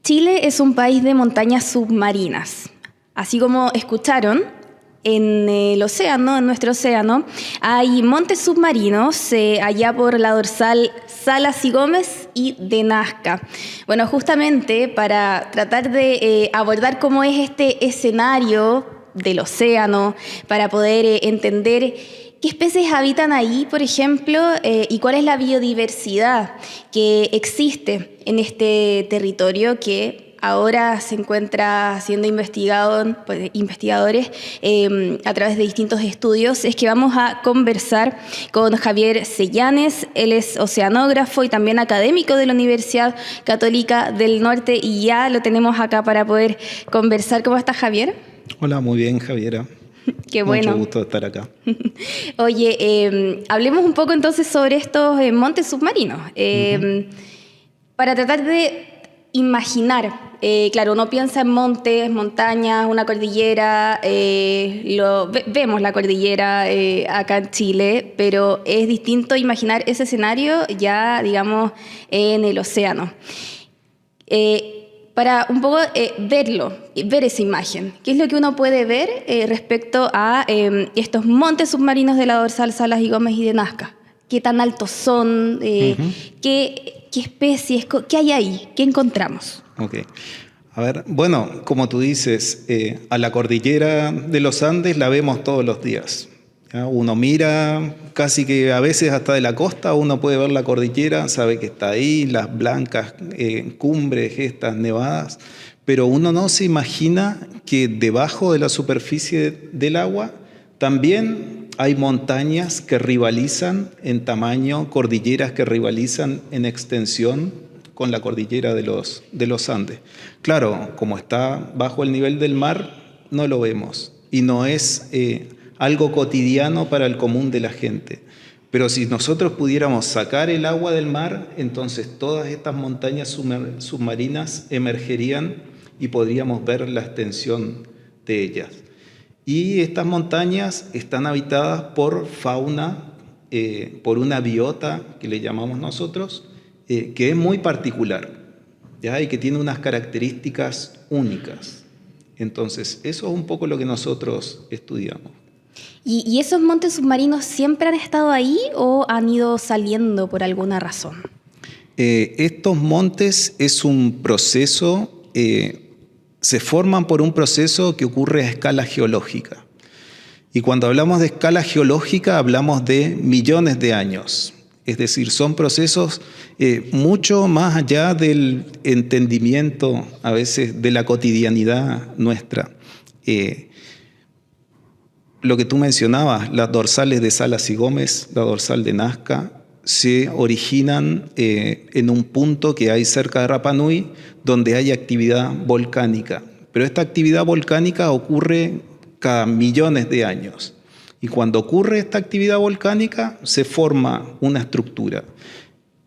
Chile es un país de montañas submarinas. Así como escucharon, en el océano, en nuestro océano, hay montes submarinos allá por la dorsal Salas y Gómez y de Nazca. Bueno, justamente para tratar de abordar cómo es este escenario del océano, para poder entender qué especies habitan ahí, por ejemplo, y cuál es la biodiversidad que existe en este territorio que ahora se encuentra siendo investigado por investigadores a través de distintos estudios. Es que vamos a conversar con Javier Sellanes. Él es oceanógrafo y también académico de la Universidad Católica del Norte y ya lo tenemos acá para poder conversar. ¿Cómo estás, Javier? Hola, muy bien, Javiera. Qué bueno. Mucho gusto de estar acá. Oye, hablemos un poco entonces sobre estos montes submarinos. Para tratar de imaginar, claro, uno piensa en montes, montañas, una cordillera, vemos la cordillera acá en Chile, pero es distinto imaginar ese escenario ya, digamos, en el océano. Para un poco ver esa imagen. ¿Qué es lo que uno puede ver respecto a estos montes submarinos de la dorsal Salas y Gómez y de Nazca? ¿Qué tan altos son? ¿Qué especies? ¿Qué hay ahí? ¿Qué encontramos? Ok. A ver, bueno, como tú dices, a la cordillera de los Andes la vemos todos los días. ¿Ya? Uno mira casi que a veces hasta de la costa, uno puede ver la cordillera, sabe que está ahí, las blancas cumbres, estas nevadas, pero uno no se imagina que debajo de la superficie del agua también hay montañas que rivalizan en tamaño, cordilleras que rivalizan en extensión con la cordillera de los Andes. Claro, como está bajo el nivel del mar, no lo vemos y no es algo cotidiano para el común de la gente. Pero si nosotros pudiéramos sacar el agua del mar, entonces todas estas montañas submarinas emergerían y podríamos ver la extensión de ellas. Y estas montañas están habitadas por fauna, por una biota que le llamamos nosotros, que es muy particular, ¿ya? Y que tiene unas características únicas. Entonces, eso es un poco lo que nosotros estudiamos. ¿Y esos montes submarinos siempre han estado ahí o han ido saliendo por alguna razón? Estos montes es un proceso, se forman por un proceso que ocurre a escala geológica. Y cuando hablamos de escala geológica hablamos de millones de años. Es decir, son procesos mucho más allá del entendimiento a veces de la cotidianidad nuestra. Lo que tú mencionabas, las dorsales de Salas y Gómez, la dorsal de Nazca, se originan en un punto que hay cerca de Rapa Nui, donde hay actividad volcánica. Pero esta actividad volcánica ocurre cada millones de años. Y cuando ocurre esta actividad volcánica, se forma una estructura,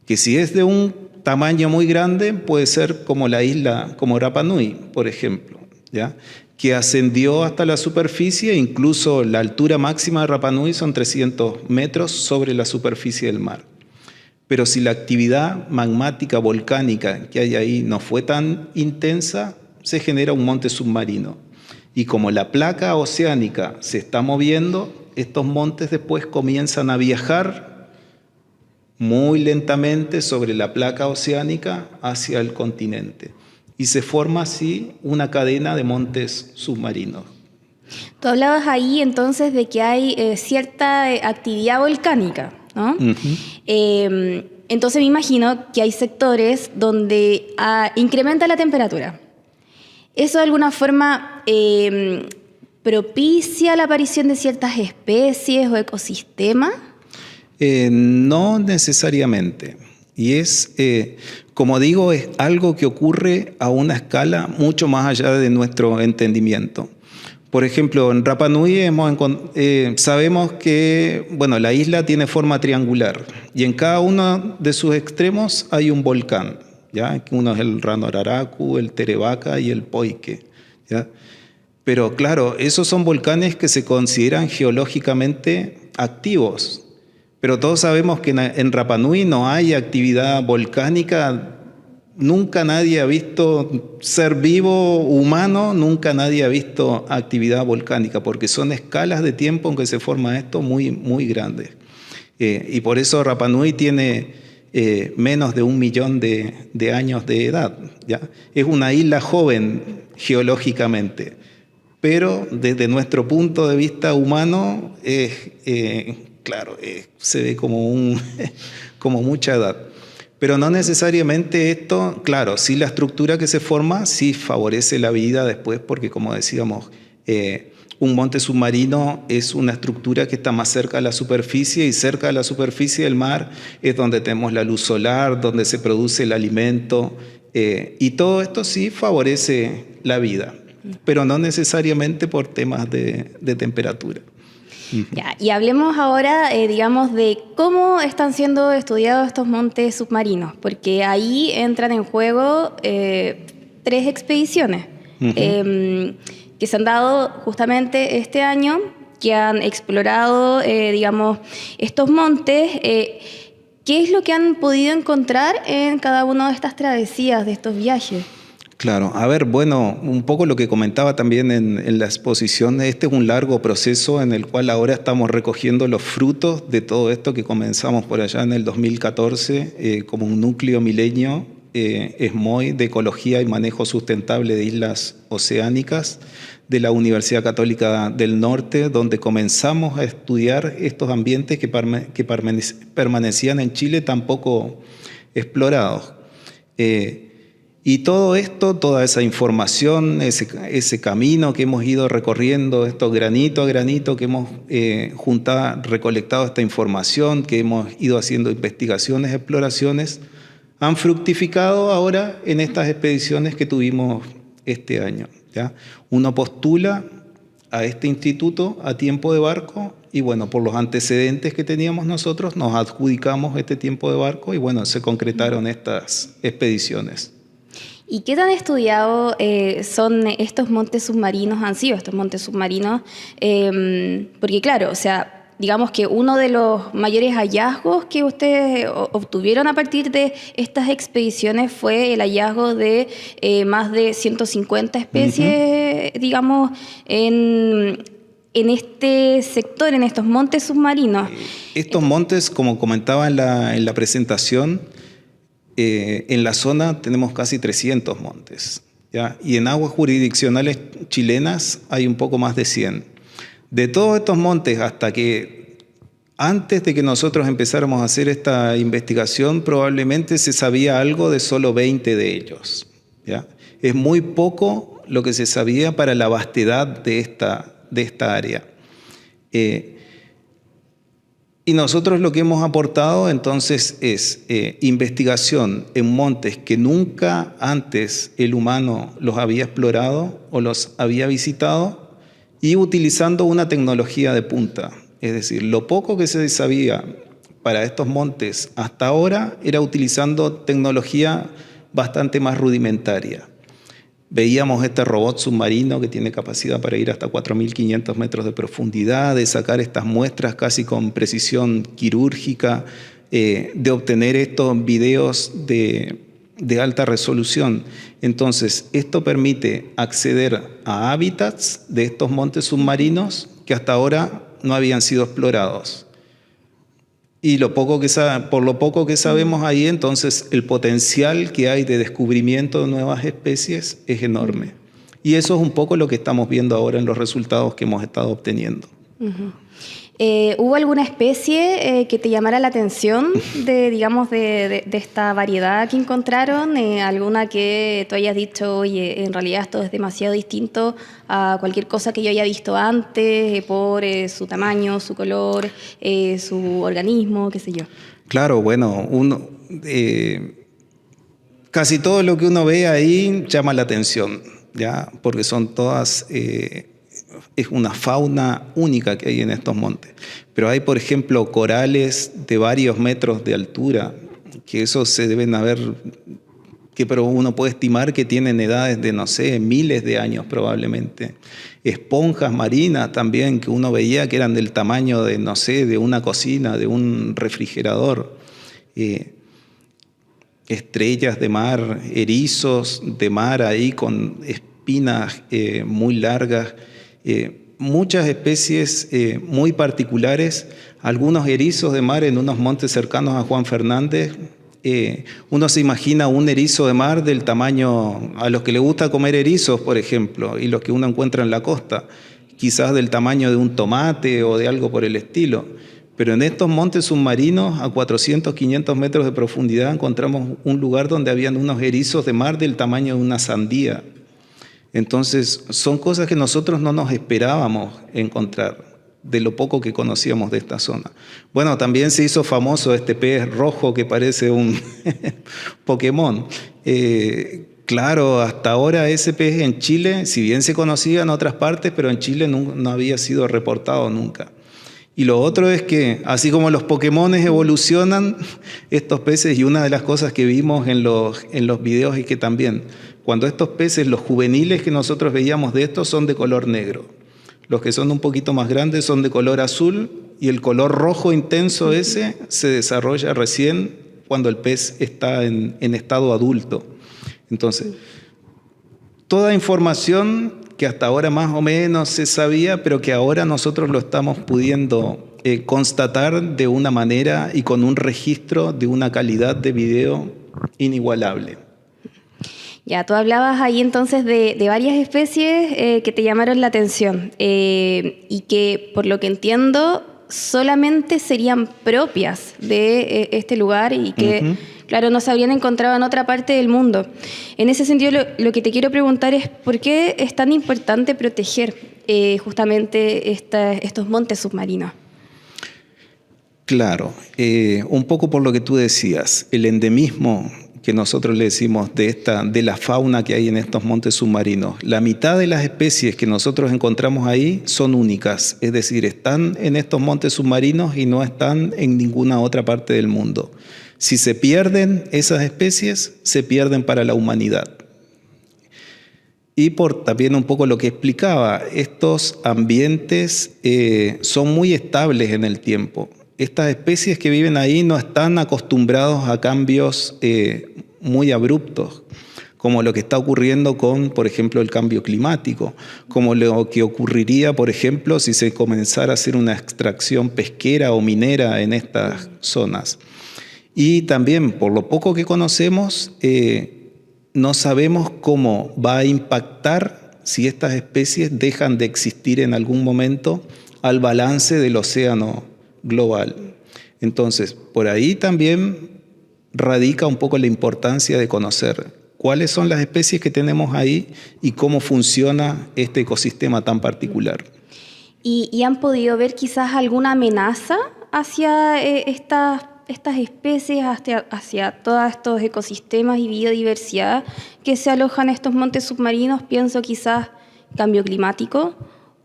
que si es de un tamaño muy grande, puede ser como la isla, como Rapa Nui, por ejemplo, ¿ya? Que ascendió hasta la superficie, incluso la altura máxima de Rapa Nui son 300 metros sobre la superficie del mar. Pero si la actividad magmática volcánica que hay ahí no fue tan intensa, se genera un monte submarino. Y como la placa oceánica se está moviendo, estos montes después comienzan a viajar muy lentamente sobre la placa oceánica hacia el continente. Y se forma así una cadena de montes submarinos. Tú hablabas ahí entonces de que hay cierta actividad volcánica, ¿no? Entonces me imagino que hay sectores donde incrementa la temperatura. ¿Eso de alguna forma propicia la aparición de ciertas especies o ecosistemas? No necesariamente. Y es, como digo, es algo que ocurre a una escala mucho más allá de nuestro entendimiento. Por ejemplo, en Rapa Nui sabemos que la isla tiene forma triangular y en cada uno de sus extremos hay un volcán, ¿ya? Uno es el Ranoraraku, el Terebaca y el Poike, ¿ya? Pero claro, esos son volcanes que se consideran geológicamente activos. Pero todos sabemos que en Rapa Nui no hay actividad volcánica nunca nadie ha visto ser vivo humano, nunca nadie ha visto actividad volcánica, porque son escalas de tiempo en que se forma esto muy, muy grandes. Y por eso Rapa Nui tiene menos de 1 millón de años de edad, ¿ya? Es una isla joven geológicamente, pero desde nuestro punto de vista humano, claro, se ve como, como mucha edad. Pero no necesariamente esto, claro, sí la estructura que se forma sí favorece la vida después, porque como decíamos, un monte submarino es una estructura que está más cerca de la superficie, y cerca de la superficie del mar es donde tenemos la luz solar, donde se produce el alimento, y todo esto sí favorece la vida, pero no necesariamente por temas de temperatura. Ya, y hablemos ahora, digamos, de cómo están siendo estudiados estos montes submarinos, porque ahí entran en juego 3 expediciones que se han dado justamente este año, que han explorado, digamos, estos montes. ¿Qué es lo que han podido encontrar en cada una de estas travesías, de estos viajes? Claro, a ver, bueno, un poco lo que comentaba también en la exposición, este es un largo proceso en el cual ahora estamos recogiendo los frutos de todo esto que comenzamos por allá en el 2014 como un núcleo milenio, SMOI, de Ecología y Manejo Sustentable de Islas Oceánicas, de la Universidad Católica del Norte, donde comenzamos a estudiar estos ambientes que permanecían en Chile tan poco explorados. Y todo esto, toda esa información, ese camino que hemos ido recorriendo, esto granito a granito que hemos recolectado esta información, que hemos ido haciendo investigaciones, exploraciones, han fructificado ahora en estas expediciones que tuvimos este año, ¿ya? Uno postula a este instituto a tiempo de barco y bueno, por los antecedentes que teníamos nosotros, nos adjudicamos este tiempo de barco y bueno, se concretaron estas expediciones. ¿Y qué tan estudiados son estos montes submarinos, han sido estos montes submarinos? Porque claro, o sea, digamos que uno de los mayores hallazgos que ustedes obtuvieron a partir de estas expediciones fue el hallazgo de más de 150 especies, digamos, en este sector, en estos montes submarinos. Estos montes, como comentaba en la presentación, en la zona tenemos casi 300 montes, ¿ya? Y en aguas jurisdiccionales chilenas hay un poco más de 100. De todos estos montes, antes de que nosotros empezáramos a hacer esta investigación, probablemente se sabía algo de solo 20 de ellos, ¿ya? Es muy poco lo que se sabía para la vastedad de esta área. Y nosotros lo que hemos aportado entonces es investigación en montes que nunca antes el humano los había explorado o los había visitado, y utilizando una tecnología de punta. Es decir, lo poco que se sabía para estos montes hasta ahora era utilizando tecnología bastante más rudimentaria. Veíamos este robot submarino que tiene capacidad para ir hasta 4.500 metros de profundidad, de sacar estas muestras casi con precisión quirúrgica, de obtener estos videos de alta resolución. Entonces, esto permite acceder a hábitats de estos montes submarinos que hasta ahora no habían sido explorados. Y por lo poco que sabemos ahí, entonces el potencial que hay de descubrimiento de nuevas especies es enorme. Y eso es un poco lo que estamos viendo ahora en los resultados que hemos estado obteniendo. ¿Hubo alguna especie que te llamara la atención de esta variedad que encontraron? ¿Alguna que tú hayas dicho, oye, en realidad esto es demasiado distinto a cualquier cosa que yo haya visto antes por su tamaño, su color, su organismo, qué sé yo? Claro, bueno, casi todo lo que uno ve ahí llama la atención, ¿ya? Porque son todas... es una fauna única que hay en estos montes. Pero hay, por ejemplo, corales de varios metros de altura, que esos se deben haber, pero uno puede estimar que tienen edades de, no sé, miles de años probablemente. Esponjas marinas también, que uno veía que eran del tamaño de, no sé, de una cocina, de un refrigerador. estrellas de mar, erizos de mar ahí con espinas muy largas, muchas especies muy particulares, algunos erizos de mar en unos montes cercanos a Juan Fernández. Uno se imagina un erizo de mar del tamaño, a los que les gusta comer erizos, por ejemplo, y los que uno encuentra en la costa, quizás del tamaño de un tomate o de algo por el estilo. Pero en estos montes submarinos, a 400, 500 metros de profundidad, encontramos un lugar donde habían unos erizos de mar del tamaño de una sandía. Entonces, son cosas que nosotros no nos esperábamos encontrar, de lo poco que conocíamos de esta zona. Bueno, también se hizo famoso este pez rojo que parece un Pokémon. Claro, hasta ahora ese pez en Chile, si bien se conocía en otras partes, pero en Chile no había sido reportado nunca. Y lo otro es que, así como los Pokémones evolucionan, estos peces, y una de las cosas que vimos en los videos es que también, cuando estos peces, los juveniles que nosotros veíamos de estos, son de color negro. Los que son un poquito más grandes son de color azul, y el color rojo intenso ese se desarrolla recién cuando el pez está en estado adulto. Entonces, toda información que hasta ahora más o menos se sabía, pero que ahora nosotros lo estamos pudiendo constatar de una manera y con un registro de una calidad de video inigualable. Ya, tú hablabas ahí entonces de varias especies que te llamaron la atención y que, por lo que entiendo, solamente serían propias de este lugar y que, claro, no se habrían encontrado en otra parte del mundo. En ese sentido, lo que te quiero preguntar es ¿por qué es tan importante proteger justamente estos montes submarinos? Claro, un poco por lo que tú decías, el endemismo que nosotros le decimos de la fauna que hay en estos montes submarinos. La mitad de las especies que nosotros encontramos ahí son únicas, es decir, están en estos montes submarinos y no están en ninguna otra parte del mundo. Si se pierden esas especies, se pierden para la humanidad. Y por también un poco lo que explicaba, estos ambientes son muy estables en el tiempo. Estas especies que viven ahí no están acostumbrados a cambios muy abruptos, como lo que está ocurriendo con, por ejemplo, el cambio climático, como lo que ocurriría, por ejemplo, si se comenzara a hacer una extracción pesquera o minera en estas zonas. Y también, por lo poco que conocemos, no sabemos cómo va a impactar si estas especies dejan de existir en algún momento al balance del océano global. Entonces, por ahí también radica un poco la importancia de conocer cuáles son las especies que tenemos ahí y cómo funciona este ecosistema tan particular. ¿Y han podido ver quizás alguna amenaza hacia estas especies, hacia todos estos ecosistemas y biodiversidad que se alojan en estos montes submarinos? Pienso quizás cambio climático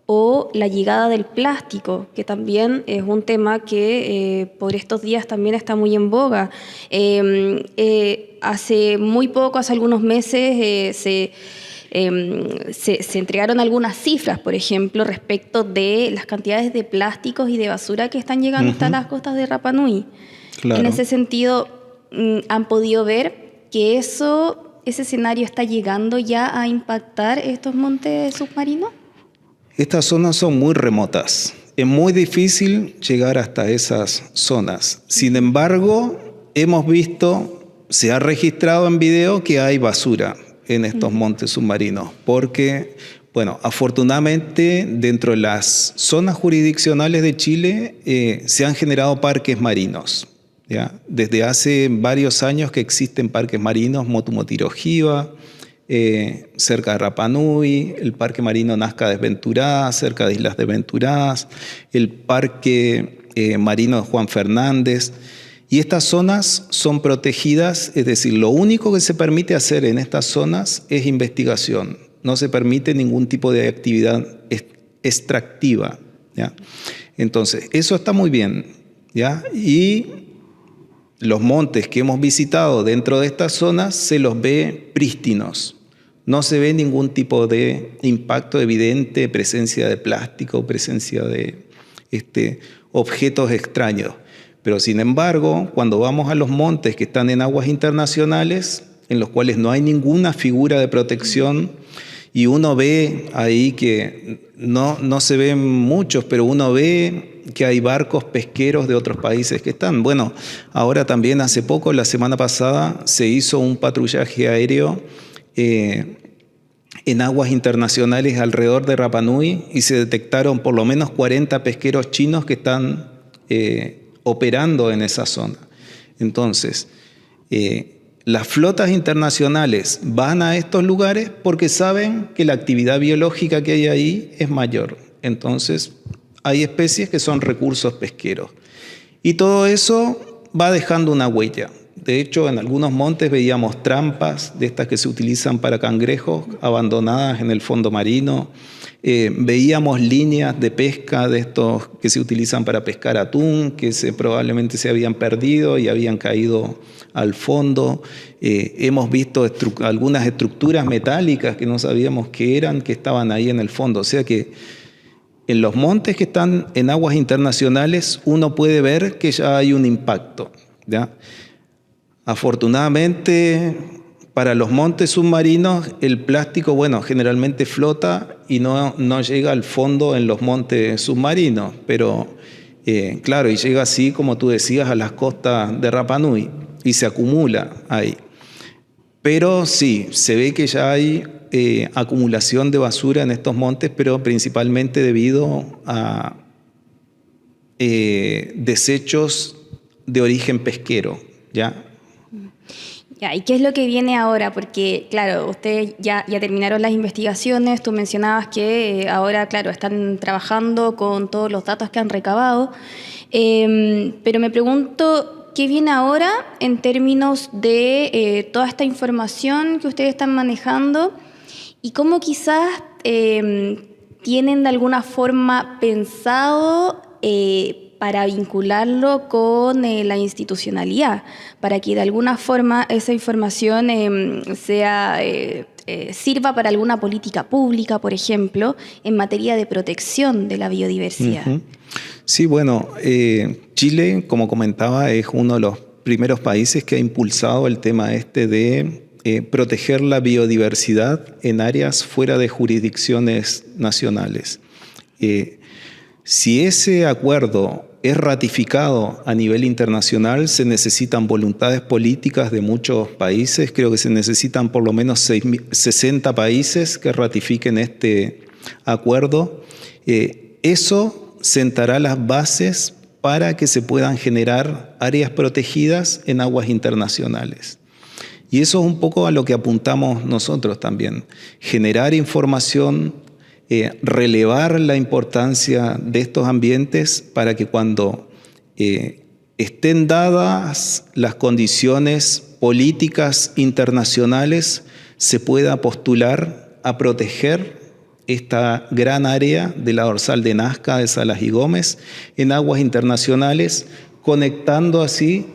o la llegada del plástico, que también es un tema que por estos días también está muy en boga. Hace muy poco, hace algunos meses, se entregaron algunas cifras, por ejemplo, respecto de las cantidades de plásticos y de basura que están llegando hasta las costas de Rapa Nui. Claro. En ese sentido, ¿han podido ver que ese escenario está llegando ya a impactar estos montes submarinos? Estas zonas son muy remotas. Es muy difícil llegar hasta esas zonas. Sin embargo, hemos visto, se ha registrado en video que hay basura en estos montes submarinos, porque, bueno, afortunadamente dentro de las zonas jurisdiccionales de Chile se han generado parques marinos. ¿Ya? Desde hace varios años que existen parques marinos, Motumotirojiva, cerca de Rapa Nui, el Parque Marino Nazca-Desventurá, cerca de Islas Desventuradas, el Parque Marino de Juan Fernández. Y estas zonas son protegidas, es decir, lo único que se permite hacer en estas zonas es investigación. No se permite ningún tipo de actividad extractiva, ¿ya? Entonces, eso está muy bien, ¿ya? Y los montes que hemos visitado dentro de estas zonas se los ve prístinos. No se ve ningún tipo de impacto evidente, presencia de plástico, presencia de objetos extraños. Pero sin embargo, cuando vamos a los montes que están en aguas internacionales, en los cuales no hay ninguna figura de protección, y uno ve ahí que no se ven muchos, pero uno ve que hay barcos pesqueros de otros países que están. Bueno, ahora también hace poco, la semana pasada, se hizo un patrullaje aéreo en aguas internacionales alrededor de Rapa Nui y se detectaron por lo menos 40 pesqueros chinos que están operando en esa zona. Entonces, las flotas internacionales van a estos lugares porque saben que la actividad biológica que hay ahí es mayor. Entonces, hay especies que son recursos pesqueros. Y todo eso va dejando una huella. De hecho, en algunos montes veíamos trampas de estas que se utilizan para cangrejos abandonadas en el fondo marino. Veíamos líneas de pesca de estos que se utilizan para pescar atún, que probablemente se habían perdido y habían caído al fondo. Hemos visto algunas estructuras metálicas que no sabíamos qué eran, que estaban ahí en el fondo. O sea que en los montes que están en aguas internacionales uno puede ver que ya hay un impacto, ¿ya? Afortunadamente, para los montes submarinos, el plástico, bueno, generalmente flota y no llega al fondo en los montes submarinos, pero claro, y llega así, como tú decías, a las costas de Rapa Nui y se acumula ahí. Pero sí, se ve que ya hay acumulación de basura en estos montes, pero principalmente debido a desechos de origen pesquero, ¿ya? ¿Y qué es lo que viene ahora? Porque, claro, ustedes ya terminaron las investigaciones, tú mencionabas que ahora, claro, están trabajando con todos los datos que han recabado, pero me pregunto, ¿qué viene ahora en términos de toda esta información que ustedes están manejando y cómo quizás tienen de alguna forma pensado para vincularlo con la institucionalidad, para que de alguna forma esa información sirva para alguna política pública, por ejemplo, en materia de protección de la biodiversidad? Uh-huh. Sí, bueno, Chile, como comentaba, es uno de los primeros países que ha impulsado el tema de proteger la biodiversidad en áreas fuera de jurisdicciones nacionales. Si ese acuerdo es ratificado a nivel internacional, se necesitan voluntades políticas de muchos países. Creo que se necesitan por lo menos 60 países que ratifiquen este acuerdo. Eso sentará las bases para que se puedan generar áreas protegidas en aguas internacionales. Y eso es un poco a lo que apuntamos nosotros también. Generar información, relevar la importancia de estos ambientes para que cuando estén dadas las condiciones políticas internacionales se pueda postular a proteger esta gran área de la dorsal de Nazca, de Salas y Gómez, en aguas internacionales, conectando así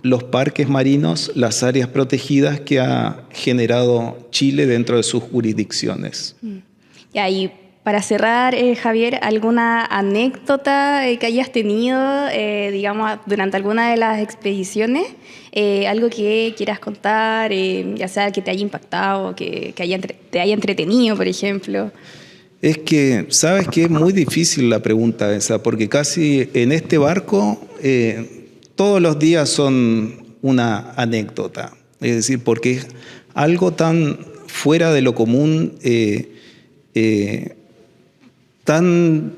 los parques marinos, las áreas protegidas que ha generado Chile dentro de sus jurisdicciones. Y para cerrar, Javier, ¿alguna anécdota que hayas tenido, digamos, durante alguna de las expediciones? Algo que quieras contar, ya sea que te haya impactado, que te haya entretenido, por ejemplo. Es que, ¿sabes qué? Es muy difícil la pregunta esa, porque casi en este barco todos los días son una anécdota. Es decir, porque es algo tan fuera de lo común, tan,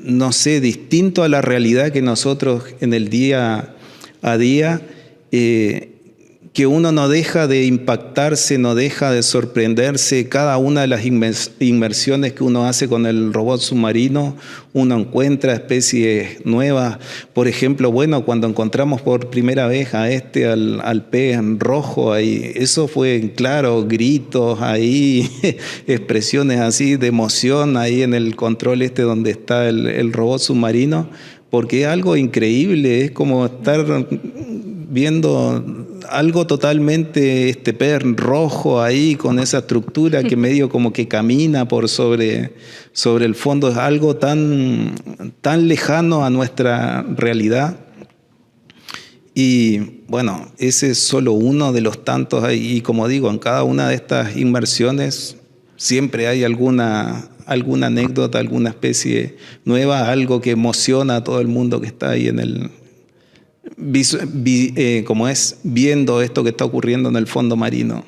no sé, distinto a la realidad que nosotros en el día a día, que uno no deja de impactarse, no deja de sorprenderse. Cada una de las inmersiones que uno hace con el robot submarino, uno encuentra especies nuevas. Por ejemplo, bueno, cuando encontramos por primera vez al pez rojo ahí, eso fue, claro, gritos ahí, expresiones así de emoción ahí en el control donde está el robot submarino, porque es algo increíble, es como estar viendo algo totalmente, pez rojo ahí con esa estructura que medio como que camina por sobre el fondo, es algo tan lejano a nuestra realidad. Y bueno, ese es solo uno de los tantos. Y como digo, en cada una de estas inmersiones siempre hay alguna anécdota, alguna especie nueva, algo que emociona a todo el mundo que está ahí en el, como es, viendo esto que está ocurriendo en el fondo marino.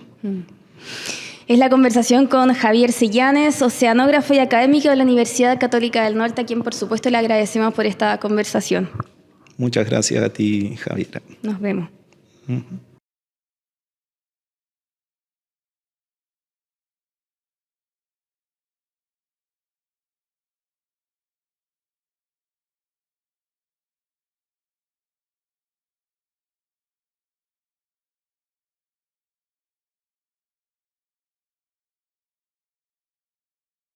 Es la conversación con Javier Sellanes, oceanógrafo y académico de la Universidad Católica del Norte, a quien por supuesto le agradecemos por esta conversación. Muchas gracias a ti, Javier. Nos vemos. Uh-huh.